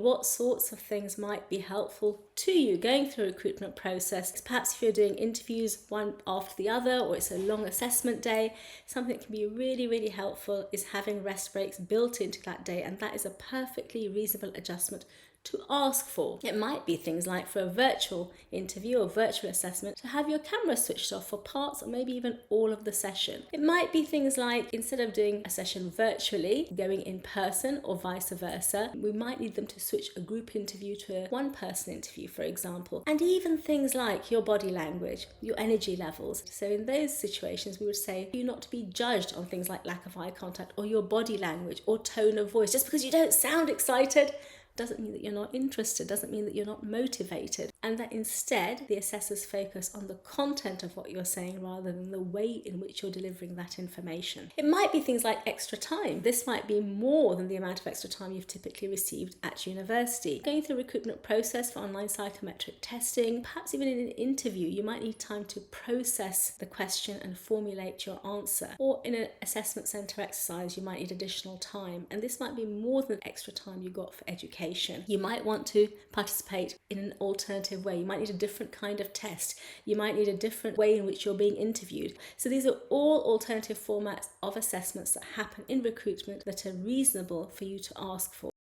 what sorts of things might be helpful to you going through a recruitment process. Perhaps if you're doing interviews one after the other, or it's a long assessment day, something that can be really, really helpful is having rest breaks built into that day, and that is a perfectly reasonable adjustment to ask for. It might be things like for a virtual interview or virtual assessment to have your camera switched off for parts or maybe even all of the session. It might be things like instead of doing a session virtually, going in person or vice versa, we might need them to switch a group interview to a one-person interview, for example. And even things like your body language, your energy levels. So in those situations, we would say you not to be judged on things like lack of eye contact or your body language or tone of voice. Just because you don't sound excited doesn't mean that you're not interested, doesn't mean that you're not motivated, and that instead the assessors focus on the content of what you're saying rather than the way in which you're delivering that information. It might be things like extra time. This might be more than the amount of extra time you've typically received at university. Going through a recruitment process for online psychometric testing, perhaps even in an interview, you might need time to process the question and formulate your answer. Or in an assessment centre exercise, you might need additional time, and this might be more than extra time you got for education. You might want to participate in an alternative way. You might need a different kind of test. You might need a different way in which you're being interviewed. So these are all alternative formats of assessments that happen in recruitment that are reasonable for you to ask for.